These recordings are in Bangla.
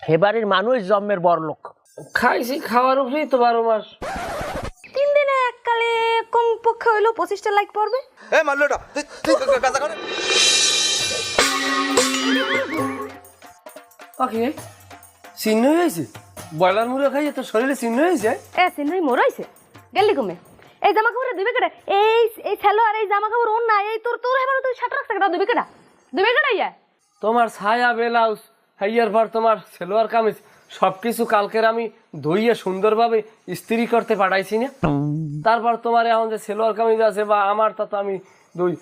এবারের মানুষ জন্মের বড় লোক। খাইছি, খাওয়ার উপরেই তো 12 মাস। 3 দিনে এককালে কমপক্ষে হইলো 25টা লাইক পড়বে। এ মাল্লুটা তুই কাজা করে ওকে চিহ্ন হয়েছে, ব্রয়লার মুরগি খাইয়ে তো শরীরে চিহ্ন হয়েছে। চিন্নাই মোর হইছে গেলি কমে। এই জামা কাপড় দিবে কেডা? এই ছেলো আর এই জামা কাপড় ওর না, এই তোর হেবার তুই শার্ট রাখছ কেডা? দিবে কেডা? ইয়া তোমার ছায়া ব্লাউজ হাইয়ার পর তোমার সেলোয়ার কামিজ সবকিছু কালকের আমি ধুইয়ে সুন্দরভাবে ইস্ত্রি করতে পাঠাইছি না। তারপর তোমার এখন যে সেলোয়ার কামিজ আছে বা আমার তা তো আমি ধুই।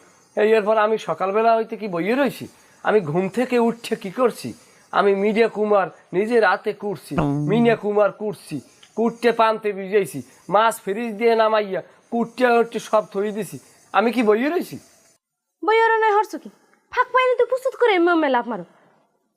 এরপর আমি সকালবেলা হইতে কি বইয়ে রয়েছি, আমি ঘুম থেকে উঠছে কি করছি, আমি মিডিয়া কুমার নিজে রাতে কুটছি, মিনিয়া কুমার কুটছি, কুটতে পানতে ভিজাইছি, মাছ ফ্রিজ দিয়ে নামাইয়া কুটতে উঠতে সব থই দিছি। আমি কি বইয়ে রয়েছি? বইয়ের নয় হরছ কি ফাঁক পাইনি তুই প্রস্তুত করে লাভ মারো।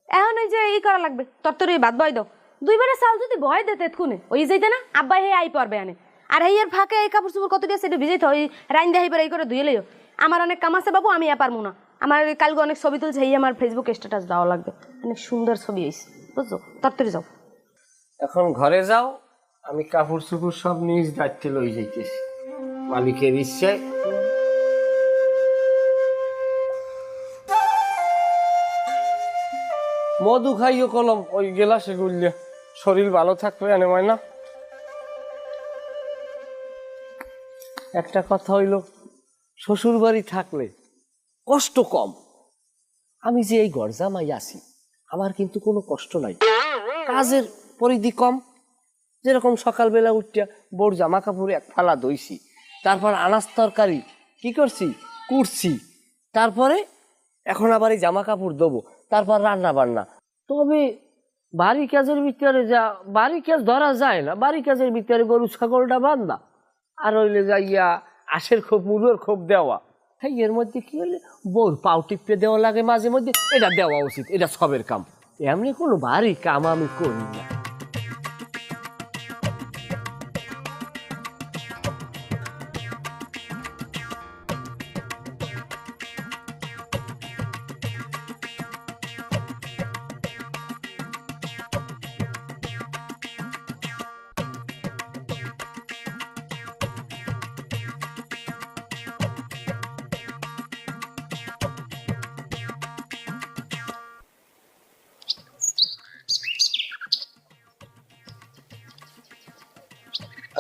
এখন ওই যে করা লাগবে, তোর ভাত বয় দাও। 2 বেলা চাল যদি বয় দে তেতক্ষণে ওই যাইতে না আব্বাই হে আই পারবে আনে। আর হেয়ার ফাঁকে এই কাপড় চোপড় কত দিয়ে সেটা ভিজাইতে হয়, রাইন দেখাই পরে এই করে ধুয়ে লইও। আমার অনেক কাম আছে বাবু, আমি পারবো না। আমার কালকে অনেক ছবি তুলছে, এই আমার ফেসবুক স্ট্যাটাস দেওয়া লাগবে। অনেক সুন্দর ছবি হয়েছে, বুঝছো? তরতরি যাও, এখন ঘরে যাও, আমি কাপড় চোপড় সব নিজ দায়িত্বে লই যাইতেছি মালিকের ইচ্ছায়। মধু খাইও কলম ওই গেলাসে গুললে শরীর ভালো থাকবে আনে ময়না। একটা কথা হইল, শ্বশুর বাড়ি থাকলে কষ্ট কম। আমি যে এই গরজামাই আছি আমার কিন্তু কোনো কষ্ট নাই, কাজের পরিধি কম। যেরকম সকালবেলা উঠিয়া বোর জামা কাপড় এক ফালা ধুইছি, তারপর আনাজ তরকারি কি করছি কুটছি, তারপরে এখন আবার এই জামা কাপড় দেবো, তারপর রান্না বান্না। তবে বাড়ি কাজের ভিতরে যা বাড়ি কাজ ধরা যায় না, বাড়ি কাজের ভিতরে গরু ছাগলটা বান্ধা আর হইলে যাইয়া আশের খোপ মুড়োর খোপ দেওয়া। হ্যাঁ, এর মধ্যে কি হলে বউর পাও টিপে দেওয়া লাগে মাঝে মধ্যে, এটা দেওয়া উচিত, এটা সবের কাম। এমনি কোনো বাড়ি কাম আমি করি না।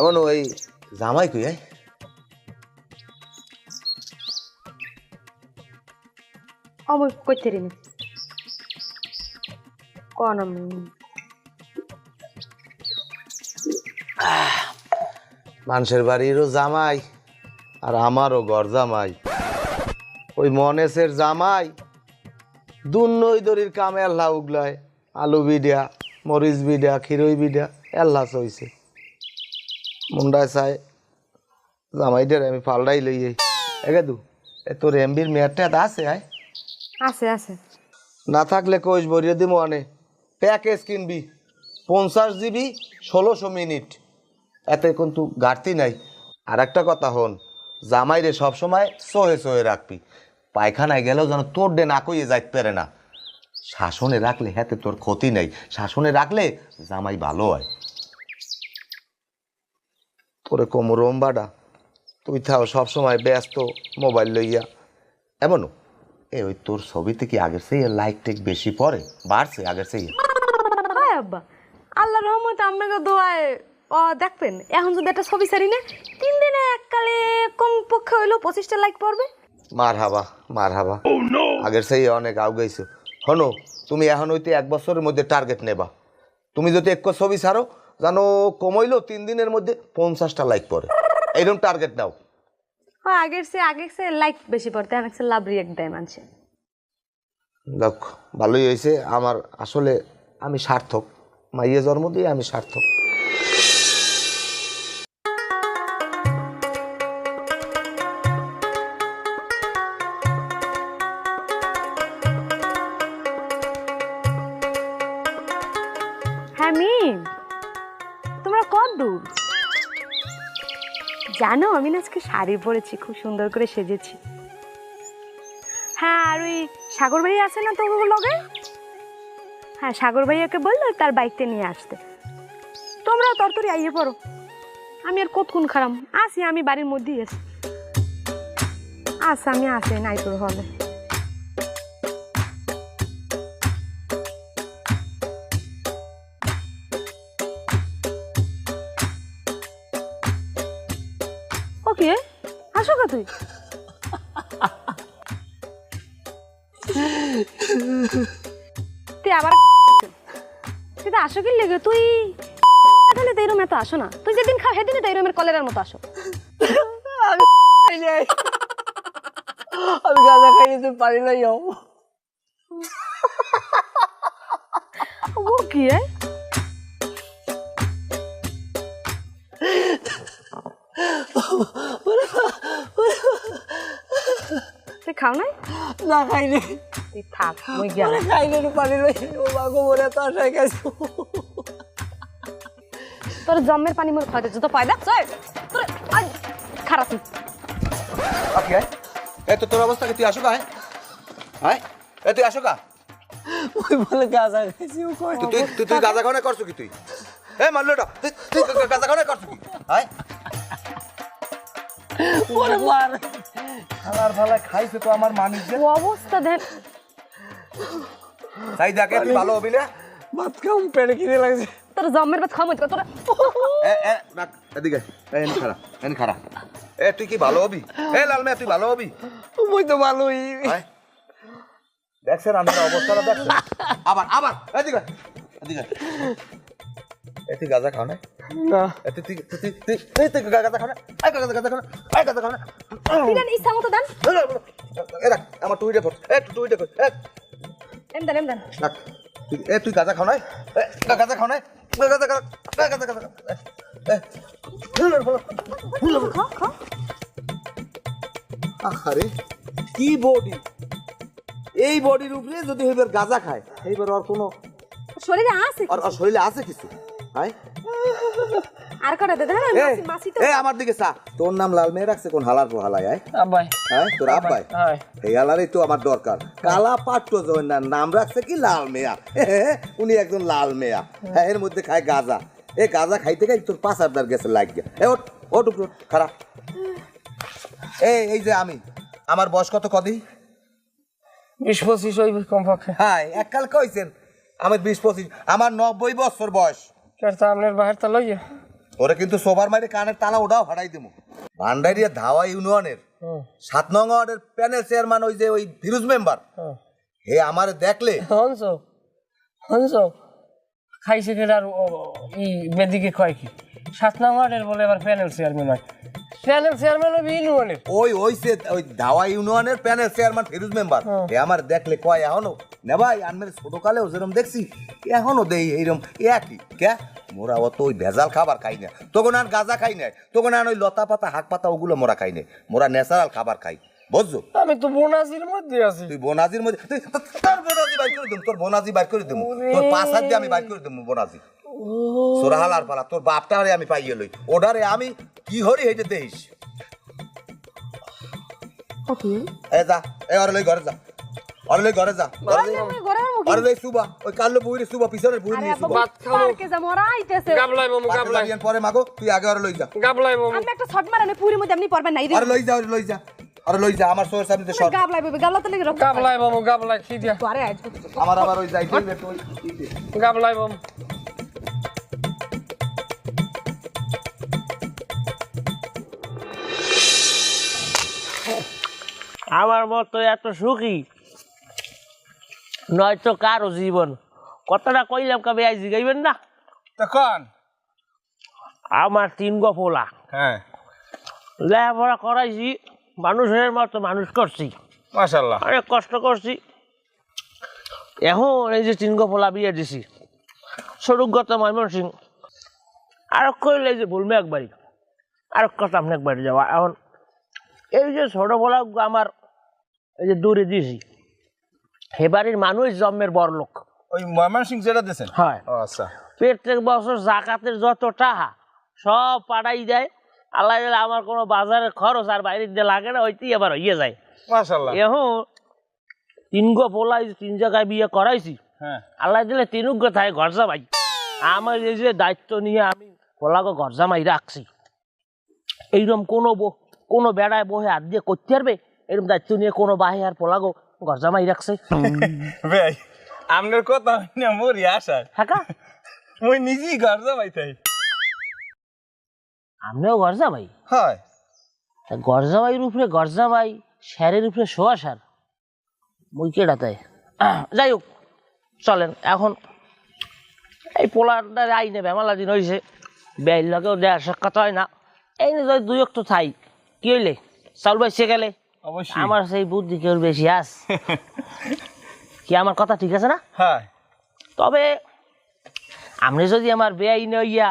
এমন ওই জামাই কই অমর কইতে রিনি কোন মানুষের বাড়িরও জামাই আর আমারও ঘর জামাই। ওই মনেসের জামাই দুনই দড়ির কাম এল্লা উগলায়, আলু বিডা মরিচ বিডা খিরই বিডা এল্লা চইছে। মুন্ডায় চাই জামাইটার আমি পাল্টাই লই এগে দু এ তোর এমবির মেয়ারটা আছে আয় আছে আছে না থাকলে কইস বরিয়ে দিমো আনে প্যাকেজ কিনবি 50 GB 1600 মিনিট, এতে কিন্তু ঘাটতি নাই। আর একটা কথা হন, জামাইরে সবসময় সহে সহে রাখবি, পায়খানায় গেলেও যেন তোর ডে না কইয়ে যাইতে পারে না। শাসনে রাখলে হাতে তোর ক্ষতি নেই, শাসনে রাখলে জামাই ভালো হয়। তোরে কোমরম বাডা তুই থাও সবসময় ব্যস্ত মোবাইল লইয়া। এমনও ওই তোর ছবিতে কি আগের সেই লাইক টেক বেশি পড়ে, বাড়ছে আগের সেই? আব্বা আল্লাহর রহমত আমাকে দোয়ায় দেখবেন। এখন যদি একটা ছবি ছাড়ি না 3 দিনে এককালে কমপক্ষে হইলো 25টা লাইক পড়বে। মার হাবা আগের সেই অনেক আউগাইছো। হনো তুমি এখন হইতে 1 বছরের মধ্যে টার্গেট নেবা। তুমি যদি এক ছবি ছাড়ো জানো কমাইলো 3 দিনের মধ্যে 50টা লাইক পড়ে, এইরকম টার্গেট নাও। হ্যাঁ, আগের সে লাইক বেশি পড়তে অনেক সে লাভ রিয়েক্ট দেয় মানুষে। দেখ ভালোই হয়েছে, আমার আসলে আমি সার্থক, মাইয়ে জন্ম দিয়ে আমি সার্থক। হ্যাঁ মিম, তোমরা কত দূর? জানো আমি না আজকে শাড়ি পরেছি, খুব সুন্দর করে সেজেছি। হ্যাঁ, আর ওই সাগর ভাই আছে না তো লগে? হ্যাঁ সাগর ভাইয়াকে বললো তার বাইকটা নিয়ে আসতে। তোমরা তরতরি আইয়ে পড়ো, আমি আর কতক্ষণ খারাম আসি, আমি বাড়ির মধ্যেই আছি। আচ্ছা আমি আসি নাই তোর হলে। ওকে আসো কা তুই? তুই আবার তুই তো আসো কি লেগে? তুই তাহলে তো এরম এত আসো না, তুই যেদিন খাও সেদিনই তো এরমের কলেরার মতো আসো। আমি গাঁজা খাই নিতে পারি না। ও কি তুই খাও নাই? না খাইনি, তুই থাক মই গেলাম। খাইনি পারি না। ও বাগো মরে তো আশায় গেছে। তোর জম্মের পানি মোর খাওয়াতে যত পায় দেখছ তোর খারাপ। ওকে এ তো তোর অবস্থা কি? তুই আসো কা? হ্যাঁ এ তুই আসো কা? ওই বলে গাঁজা খাইছি। ও কই তুই গাঁজা খাওয়া করছো কি? তুই এ মানলোটা তুই গাঁজা খাওয়া করছো কি? হ্যাঁ ওরে মার খালার ফালা খাইছে তো আমার মানিস ও অবস্থা দেখ। তাই দেখে তুই ভালো হবি না। ভাত খাও পেটে খিদে লাগছে। তোর জম্মের ভাত খাওয়া তোর। এদিকে এনে খারা এ তুই কি ভালো হবি? এ লাল মেয়ে তুই ভালো হবি? মই তো ভালোই। দেখছেন আমার অবস্থাটা দেখছেন? আবার আবার এদিকে এদিকে এ তুই গাঁজা খাও না? না তুই গাঁজা খাও না? গাঁজা খাও না? দিলেন ইচ্ছা মতো দেন। আমার টুইটা ফোট টুইটা ফোট এম দেন এম দেন। তুই গাঁজা খাও নাই? গাঁজা খাও নাই? গাঁজা খাও খাও। আরে কি বডি! এই বডির উপরে যদি এবার গাঁজা খায় এইবার আর কোনো শরীরে আছে আর শরীরে আছে কিছু? হাই আর কটা দে দেন মাসি তো। এ আমার দিকে চা। তোর নাম লাল মেয়ে রাখছে কোন হালার হালাই? আব্বাই। হ্যাঁ তোর আব্বাই? হ্যাঁ এই হালারই তো আমার দরকার। কালা পাট্টো জয়ের নাম রাখছে কি লাল মেয়া। উনি একজন লাল মেয়া। হ্যাঁ এর মধ্যে খায় গাঁজা। এই গাঁজা খাইতে খাই তোর 5,000 গেছে লাগিয়ে। এ ওট ওট উপর খারাপ। এই যে আমি, আমার বয়স কত কদি? 20-25 হইবে কমপক্ষে। হ্যাঁ এককাল কইছেন আমার 20-25, আমার 90 বছর বয়স। কেরতা আমনের বাহির তা লইয়া ওরে কিন্তু সোবার মাইরে কানের তালা ওটাও ফাটাই দেবো। ভান্ডারিয়া ধাওয়া ইউনিয়নের 7 নং ওয়ার্ডের প্যানেল চেয়ারম্যান ওই যে ওই ফিরোজ মেম্বার, হে আমার দেখলে হনস খাইছে কে আর ই বেদিকে কয় কি 7 নং ওয়ার্ডের বলে আবার প্যানেল চেয়ারম্যান হয়। প্যানেল চেয়ারম্যান হবে ইউনিয়নের। ওই ধাওয়া ইউনিয়নের প্যানেল চেয়ারম্যান ফিরোজ মেম্বার, হে আমার দেখলে কয় এখনো না ভাই আনমের ছোট কালেও যেরকম দেখছি এখনো দেই এইরকম একই কে। মোরা অত ওই ভেজাল খাবার খাই না, তখন আর গাঁজা খাই না, তখন আর ওই লতা পাতা হাক পাতা ওগুলো মোরা খাই না, মোরা ন্যাচারাল খাবার খাই বুঝছো। আমি তো বোনাজির মধ্যে আছি। তুই বোনাজির মধ্যে তোর বোনাজি বাইর করে দেবো, তোর বোনাজি বাইর করে দেবো, তোর 5 হাত দিয়ে আমি বাইর করে দেবো বোনাজি। সোরাহালার পালা তোর বাপটা হরে আমি পাইয়ে লই, ওডারে আমি কি হরি হেঁটে দেইস। এ যা এ ওরে লই ঘরে যা, ওরে লই ঘরে যা, ওরে লই সুবা ওই কালো বুইরে সুবা পিছনের বুই নিয়ে সুবা। ভাত খাবো পার্কে যা মোরা আইতেছে। গাবলাই মামু গাবলাই পরে মাগো তুই আগে ওরে লই যা। গাবলাই মামু আমি একটা শট মারানে পুরি মধ্যে আপনি পারবেন না। ওরে লই যা, ওরে লই যা, ওরে লই যা আমার সোর সামনে শর্ট। গাবলাই বেবি গাবলা তো লেগে রক্ত। গাবলাই মামু গাবলাই খিদিয়া আরে আজ আমার আবার ওই যাইতে একটু ওই গাবলাই মামু। আমার মতো এত সুখী নয়তো কারো জীবন। কথাটা কইলাম কবে আই জিগাইবেন না? তখন আমার 3 গো পোলা, হ্যাঁ লেখাপড়া করাইছি, মানুষের মতো মানুষ করছি, মাশাআল্লাহ অনেক কষ্ট করছি। এখন এই যে 3 গো পোলা বিয়ে দিছি, স্বরূপগত ময়মনসিং, আর কইলে যে বলবে একবারই, আর কথা আপনি একবারই যাওয়া। এখন এই যে ছোট পোলা আমার এই যে দূরে দিয়েছি, সে বাড়ির মানুষ জন্মের বড় লোক ওই ময়মনসিং যেটা দিয়েছেন। হয়। ও আচ্ছা প্রত্যেক বছর জাকাতের যত টাকা সব পাঠাই দেয়। আল্লাহ দিলে আমার কোনো বাজারের খরচ আর বাইরে দিয়ে লাগে না, ওইতেই আবার হইয়ে যায়। মাশাআল্লাহ এখন 3 গো পোলাই 3 জায়গায় বিয়ে করাইছি, হ্যাঁ আল্লাহ দিলে তিনুগ্য থাকে ঘর জামাই। আমার এই যে দায়িত্ব নিয়ে আমি পোলাগো ঘর জামাই রাখছি, এইরকম কোনো বেড়ায় বহে হাত দিয়ে করতে পারবে? এরকম দায়িত্ব নিয়ে কোনো বাহে আর পোলাগো ঘর জামাই রাখছে? ভাই আপনার কথা না মরি আসার হ্যাঁ, মুই নিজেই ঘর যাবাই তাই। আমরাও ঘর জামাই? হয় ঘর জামাইয়ের উপরে ঘর জামাই, স্যারের উপরে শোয়া সার, মুই কেডা তাই? যাই হোক, চলেন এখন এই পোলার আইনে বেমালা দিন হয়েছে, বেয়ের লগেও দেওয়ার সাক্ষাৎ হয় না, এই নিয়ে যদি দুই একটু থাই কি হইলে চাউল বাইসে গেলে অবশ্যই। আমার সেই বুদ্ধি কেউ বেশি আস কি আমার কথা ঠিক আছে না? হয় তবে আপনি যদি আমার বেআইনে হইয়া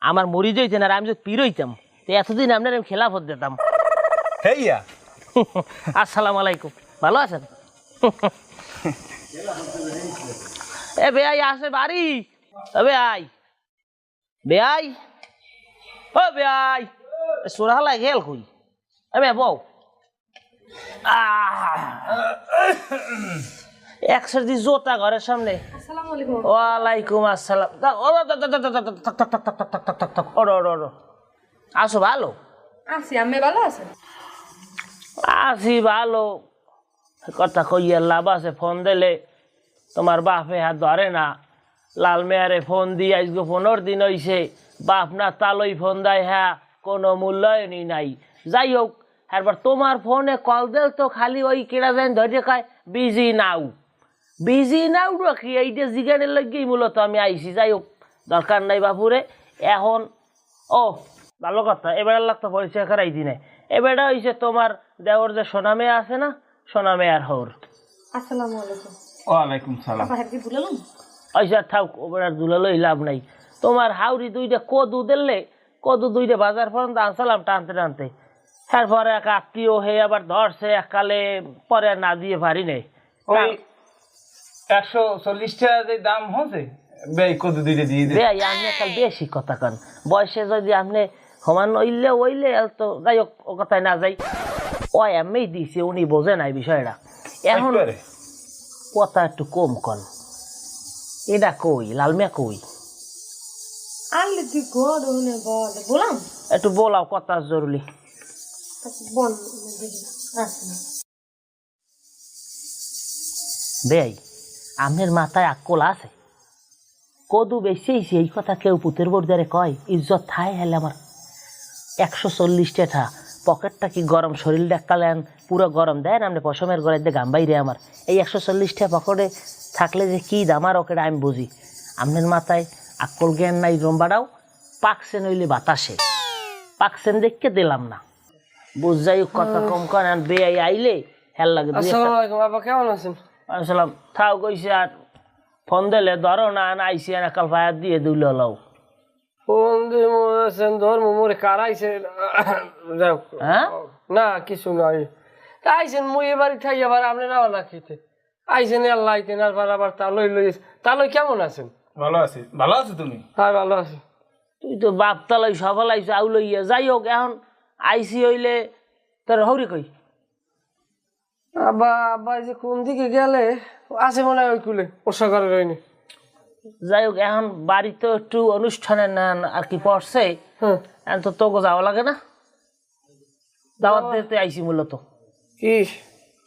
আমার মরি যাইতেন আর আমি যদি পীর হইতাম, তো এতদিন আপনার আমি খেলাফত দিতাম। হেইয়া আসসালামু আলাইকুম, ভালো আছেন? এ বেআই আসে বাড়ি, বেআই বেআই ও বেআই, সুরাহালাই গেল কই? এ বউ একসাথে দি জোতা ঘরের সামনে। আসসালামু আলাইকুম। ওয়ালাইকুম আসসালাম। আসো, ভালো আছি, আমি ভালো আছেন? আছি ভালো, কথা কইয়া লাভ আছে? ফোন দিলে তোমার বাপে হাত ধরে না, লাল মেয়ারে ফোন দিয়ে আজকে 15 দিন হইছে, বাপ না তালই ফোন দেয়, হ্যাঁ কোনো মূল্যায়নই নাই। যাই হোক, একবার তোমার ফোনে কল দিল তো খালি ওই কেড়া যেন ধরে খায় বিজি নাও, বিজি নাও রাখি, এইটা জিগানের লাগেই মূলত আমি আইছি। যাই হোক, দরকার নাই বাপুরে এখন। ও ভালো কথা, এবার লাগতো পরিচয় করাই দিনে। এবারটা হয়েছে তোমার দেওর যে সোনা মেয়ে আছে না, সোনা মেয়ার হর। আসসালামু আলাইকুম। ওয়ালাইকুম সালাম। আপা হাকি বুলালাম? আচ্ছা থাক, ওবার আর দুলালই লাভ নাই। তোমার হাউরি দুইটা কদু দিলে, কদু দুইটা বাজার পর্যন্ত আনসালাম টানতে টানতে, তারপরে এক আত্মীয় হয়ে আবার ধরছে এককালে, পরে আর না দিয়ে পারি নাই। ওই 140 টাকা যে দাম হচ্ছে বেই কত দিতে দিয়ে দে। বেয়াই আপনি একাল বেশি কথা কন, বয়সে যদি আপনি সমান ওইলে তো যাই হোক, ও কথায় না যাই। ও এমনি দিছে, উনি বোঝে নাই বিষয়টা। এখন একবারে। কথা একটু কম কন। এটা কই লালমিয়া কই? আনলে তুই গড ওনে বল বলাম একটু বলাও, কথা জরুরি। বল আসলে বেয়াই আপনার মাথায় আকল আছে? কদু বেশি এই কথা কেউ পুতের বোর্দারে কয়, ইজ্জত থায় হেলে আমার। 140 টাকা পকেটটা কি গরম, শরীরটা কালেন পুরো গরম দেন আপনি পশমের গড়ে দিয়ে গাম বাইরে আমার। এই 140 টাকা পকেটে থাকলে যে কি দাম আর ওকে আমি বুঝি। আপনার মাথায় আকল জ্ঞান নাই, রম্বাটাও পাকছে নইলে বাতাসে, পাকছেন দেখকে দিলাম না। বুঝ যাই হোক, কথা কম করেন। বেয়াই আইলে হেল লাগে। আসসালামু আলাইকুম বাবা, কেমন আছেন? আসসালাম। থাও কইছে আর ফোন দিলে ধরো না, আইসি না কাল ফায়ার দিয়ে দিল লাও। ফোন দিয়ে মরেছেন, ধর্ম মরে কারাইছে। হ্যাঁ না কিছু নয়, আইসেন মুই এবারই থাই, আবার আপনি না না খেতে আইসেন, আল্লাহ আইতেন আবার তালই লইস। তালই কেমন আছেন? ভালো আছি। ভালো আছো তুমি? হ্যাঁ ভালো আছি। তুই তো বাপ তালাই সফল আইস আউ লইয়া। যাই হোক, এখন আইসি হইলে তোর হৌরি কই? আব্বা যে কোন দিকে গেলে আছে মনে হয় ওই কুলে পোশাকারে রইনি। যাই হোক, এখন বাড়িতে একটু অনুষ্ঠানে নেন আর কি পড়ছে, হ্যাঁ এখন তো তোকে যাওয়া লাগে না? দাওয়াত দিতে আইসি মূলত।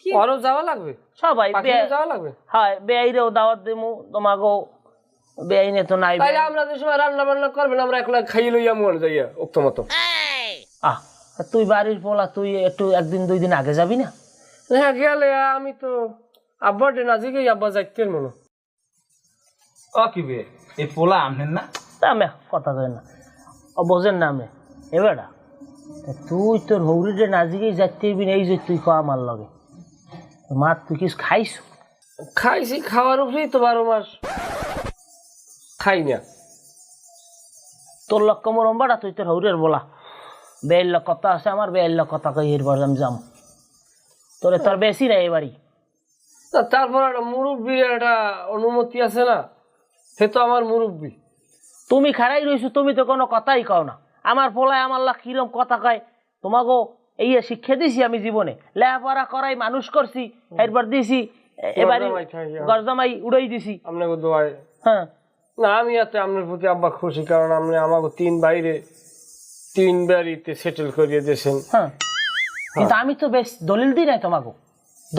কি আরো যাওয়া লাগবে? সবাই যাওয়া লাগবে। হয়, বেআইরেও দাওয়াত দিমু, তোমাকেও বেআইনে তো নাই। তাইলে আমরা যে সময় রান্না বান্না করবেন আমরা একলা খাই লইয়া মন যাইয়া উক্ত মতো। আহ, তুই বাড়ির পোলা, তুই একটু একদিন 2 দিন আগে যাবি না? হ্যাঁ গেলে আমি তো আব্বার নাজিকে আব্বা যাইতেন মনে। ও কি বে, এই পোলা আমনেন না? আমি কথা কই না, ও বোঝেন না আমি। এবারটা তুই তোর হৌরিটা নাজিকেই যাইতে হইবি না, এই যে তুই খাওয়া আমার লগে মা, তুই কিছু খাইস? খাইছি, খাওয়ার উপরেই তো 12 মাস খাই না। তোর লক্ষ্য মরম্বাটা তুই তোর হৌরের বলা, বেয়ের লোক কথা আছে আমার, বেয়ের লোক কথা কই এরপর আমি যাম। তোরে তোর বেশি না এবারই। তারপর একটা মুরব্বী একটা অনুমতি আছে না, সে তো আমার মুরব্বী। তুমি খারাই রইছো, তুমি তো কোনো কথাই কও না। আমার পোলায় আমার লাখ কিরম কথা কয়, তোমাকেও এই শিক্ষা দিছি আমি জীবনে, লেখাপড়া করাই মানুষ করছি, এরপর দিছি এবারে গরজামাই থাকি আমি। গরজামাই উড়াই দিছি। আপনাকে দোয়ায় হ্যাঁ না আমি এতে আপনার প্রতি আব্বা খুশি, কারণ আপনি আমাকে 3 বাইরে 3 বাড়িতে সেটেল করিয়ে দিয়েছেন। হ্যাঁ কিন্তু আমি তো বেশ দলিল দিই নাই তোমাকে,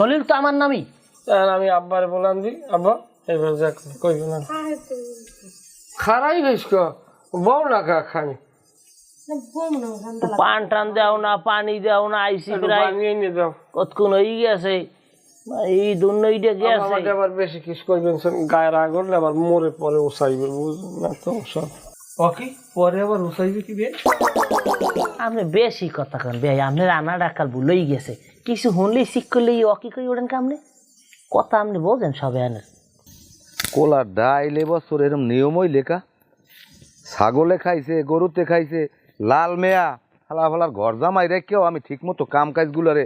দলিল তো আমার নামই। তাহলে আমি আব্বারে বলান দি, আব্বা এবার যাক কইব না খারাই গেছ বউ না খানি পান টান দেও না, পানি দেও না, আইসি প্রায় বানিয়ে নিয়ে দাও। কতক্ষণ হয়ে গেছে, এই দুর্নইটা গেছে। আমাকে আবার বেশি কিছু করবেন গায়ে রাগ হলে আবার মরে পরে উসাইবে, বুঝলেন না তো সব ওকে পরে আবার উসাইবে কি বে। আপনি বেশি কথা কেন ভাই, আপনার আনা ডাকাল ভুলেই গেছে, কিছু শুনলেই শিখ করলেই অকি করে ওঠেন কামনে কথা আপনি বোঝেন সবে আনের। কোলা ডাইল এবছর এরম নিয়মই লেখা, ছাগলে খাইছে, গরুতে খাইছে, লাল মেয়া ফালা ফালার ঘর জামাই রেখেও আমি ঠিক মতো কাম কাজগুলারে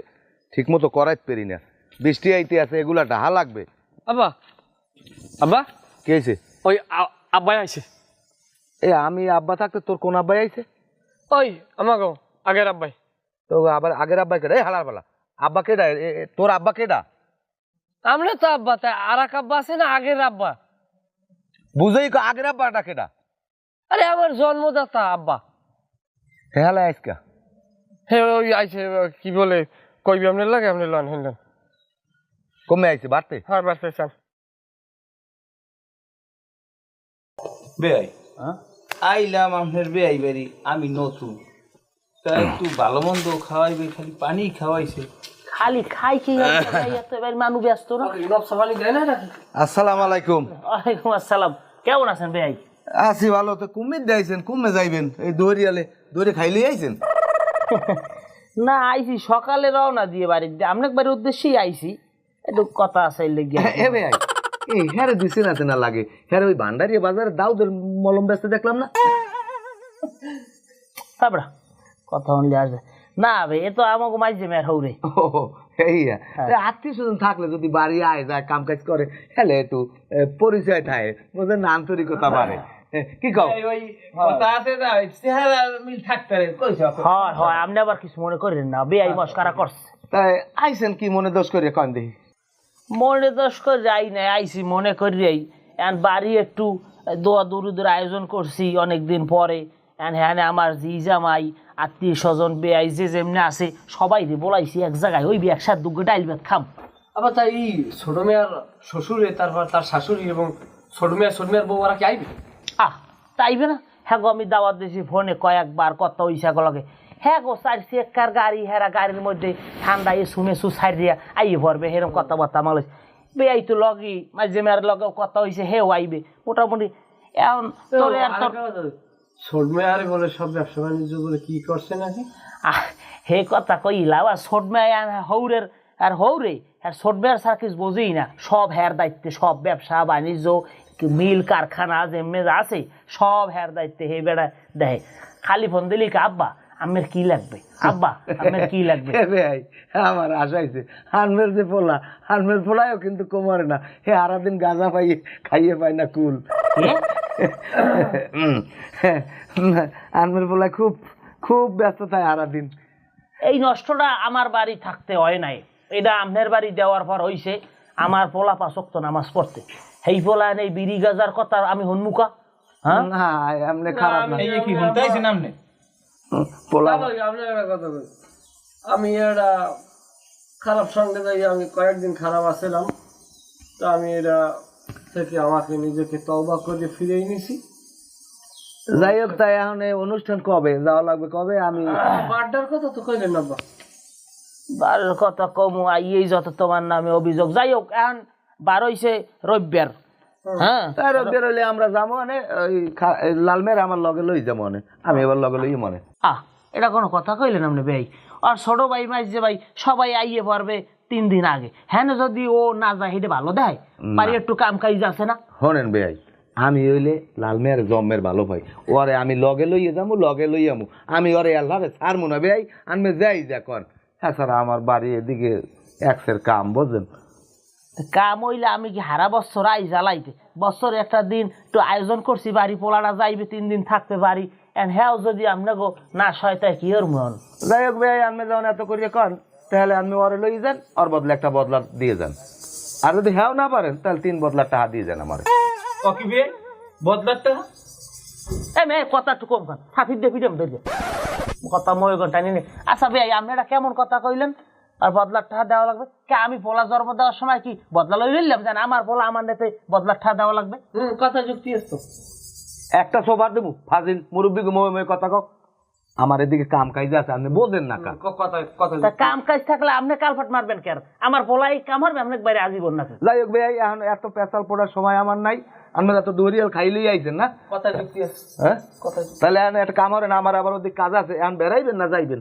ঠিক মতো করাইতে পারি না। বৃষ্টি আইতে আছে, এগুলা ডাহা লাগবে। আব্বা আব্বা কে হয়েছে? ওই আব্বাই আইছে। আমি আব্বা থাকতে তোর কোন আব্বাই আইছে? ওই আমাকে আগের আব্বাই। তো আবার আগের আব্বাই কেডা? হালার পালা আব্বা কেডা? তোর আব্বা কেডা? আমরা তো আব্বা, তাই আর এক আব্বা আছে না আগের আব্বা। বুঝেই আগের আব্বাটা কেডা? আরে আমার জন্মদাতা আব্বা। হেলা আইসকা হে ওই আইছে কি বলে কইবি আপনার লাগে, আপনি লন হেলেন কমে আইছে বাড়তে। হ্যাঁ বাস চান বেআই আইলাম আপনার বেআই বাড়ি, আমি নতুন, তা একটু ভালো মন্দ খাওয়াইবে, খালি পানি খাওয়াইছে। খালি খাই কি এবার মানুষ ব্যস্ত না। নবসাবানি দেয় না নাকি? আসসালামু আলাইকুম। ওয়ালাইকুম আসসালাম, কেমন আছেন ভাই? আছি ভালো। তো কুমির দিয়েছেন, কুমে যাইবেন? এই দৌড়িয়ালে দৌড়ে খাইলে আইছেন? না আইছি সকালে রওনা দিয়ে বাড়ির দিয়ে, আপনার বাড়ির উদ্দেশ্যেই আইছি, একটু কথা আছে লেগে। এ ভাই এই হ্যারে দিছে না না লাগে, হ্যারে ওই ভান্ডারিয়া বাজারে দাউদের মলম বেচতে দেখলাম না। তারপরে কথা শুনলে আসবে না ভাই, এ তো আমাকে মাঝে মেয়ের হৌরে। আত্মীয় স্বজন থাকলে যদি বাড়ি আয় যায় কাম কাজ করে, হলে একটু পরিচয় থাকে, বুঝলেন, আন্তরিকতা বাড়ে। কি কও? হয় হয়, আপনি আবার কিছু মনে করেন না, বেআই মস্কারা করছে। তাই আইছেন কি মনে দোষ করে কন দেখি? মনে দোষ করে যাই নাই, আইসি মনে করিয়াই। এখন বাড়ি একটু দোয়া দরুদের আয়োজন করছি অনেকদিন পরে। এখন হ্যাঁ আমার জি জামাই আত্মীয় স্বজন বেআই যে যেমনি আছে সবাই বলাইছি এক জায়গায়, ওই একসাথে দুটো ডাইল ভাত খাম। আবার তাই ছোট মেয়ার শ্বশুরে, তারপর তার শাশুড়ি এবং ছোট মেয়ার বউ ওরা কি আইবে? তাইবে না? হ্যাঁ গো আমি দাওয়াত দিয়েছি ফোনে কয়েকবার, কত ইচ্ছা লাগে। হ্যাঁ গো 4 চাকার গাড়ি, হেরা গাড়ির মধ্যে ঠান্ডা শুনে সাইড দিয়া আইয়ে পড়বে, হেরম কথাবার্তা মাল বেআই তো লগি মাঝে মেয়ের লগে কথা হয়েছে, হেও আইবে মোটামুটি। এখন তোর ছোট মেয়ারে বলে সব ব্যবসা বাণিজ্য বলে কি করছে নাকি? হে কথা কইলাম, আর ছোট মেয়ে হৌরের আর হৌরে আর ছোট মেয়ের সার্কিস বোঝেই না, সব হের দায়িত্বে, সব ব্যবসা বাণিজ্য মিল কারখানা যেমনি আছে সব হের দায়িত্বে। হে বেড়া দেয় খালি ফোন দিলি আব্বা আমের কি লাগবে, আব্বা আমের কি লাগবে। আমার আশা হয়েছে হানমের যে পোলা, হানমের পোলায়ও কিন্তু কমারে না, হে সারাদিন গাঁজা পাইয়ে খাইয়ে পায় না কুল। হানমের পোলায় খুব খুব ব্যস্ত থাকে সারাদিন। এই নষ্টটা আমার বাড়ি থাকতে হয় নাই, এটা আপনার বাড়ি দেওয়ার পর হইছে। আমার পোলা 5 ওয়াক্ত নামাজ পড়তে, সেই পোলা নেই বিড়ি গাজার কথা আমি হন্মুখা। হ্যাঁ এমনি খারাপ না, কি শুনতেছেন আপনি? পোলা আমি এটা খারাপ সঙ্গে যাই, আমি কয়েকদিন খারাপ আছিলাম, তো আমি এটা থেকে আমাকে নিজেকে তওবা করে ফিরেই নিছি। যাই হোক, তাই এখন এই অনুষ্ঠান কবে যাওয়া লাগবে, কবে? আমি বাড্ডার কথা তো কইলেন না? বারের কথা কমু আইয়েই যত তোমার নামে অভিযোগ। যাই হোক এখন 12 হইছে রবিবার। হ্যাঁ তাই রবিবার হইলে আমরা যাবো, মানে ওই লালমের আমার লগে লই যাবো, মানে আমি এবার লগে লই মানে। এটা কোনো কথা কইলেন আপনি ভাই? আর ছোট ভাই মাইজ যে ভাই সবাই আইয়ে পারবে 3 দিন আগে, হ্যাঁ যদি ও না যায় হেঁটে ভালো দেয় বাড়ি একটু কাম কাজ আছে না। শোনেন বেয়াই, আমি হইলে লালমের জম্মের ভালো পাই, ওরে আমি লগে লইয়ে যাবো, লগে লইয়ামু, আমি ওরে আল্লাহরে ছাড়মু না বেয়াই, আমি যাই যা কর। হ্যাঁ স্যার, আমার বাড়ি এদিকে এক্সের কাম, বুঝলেন। কাম হইলে আমি কি হারা বছর আই জ্বালাইতে, বছর একটা দিন একটু আয়োজন করছি, বাড়ি পোলাটা যাইবে 3 দিন থাকতে পারি। হ্যাঁ যদি আপনাকে না সহায়তায় কি ওর মন। যাই হোক বেয়াই, আমি যখন এত করিয়ে কন, তাহলে আপনি ওরে লই যান, ওর বদলে একটা বদলা দিয়ে যান। আর যদি হ্যাঁ না পারেন তাহলে 3 বদলা টাকা দিয়ে যান আমার। কি বে বদলাটা এ মে কথা একটু কম খান সাফির দিয়ে ফিরে ধরবে কথা মনে ঘন্টা নিয়ে আচ্ছা ভাই আপনারা কেমন কথা কইলেন আর বদলার টাকা দেওয়া লাগবে কে আমি পোলা জন্ম দেওয়ার সময় কি বদলা লই নিলাম জান আমার পোলা আমার নেতে বদলার টাকা দেওয়া লাগবে কথা যুক্তি আসতো একটা সোফার দেবো ফাজিল মুরব্বী ময়ে কথা কও। আমার এদিকে কাম কাজ আছে আপনি বোঝেন না কা। কথা কথা তা কাম কাজ থাকলে আপনি কালফাট মারবেন কেন আমার পোলাই কাম হারবে আপনাকে বাইরে আজীবন না যাই হোক ভাই এখন এত পেশাল পড়ার সময় আমার নাই। আপনারা তো দরিয়াল খাইলেই আইছেন না, কথা যুক্তি আসতো হ্যাঁ? কথা তাহলে এখন একটা কাম হবে না, আমার আবার ওদিকে কাজ আছে, এখন বেড়াইবেন না যাইবেন?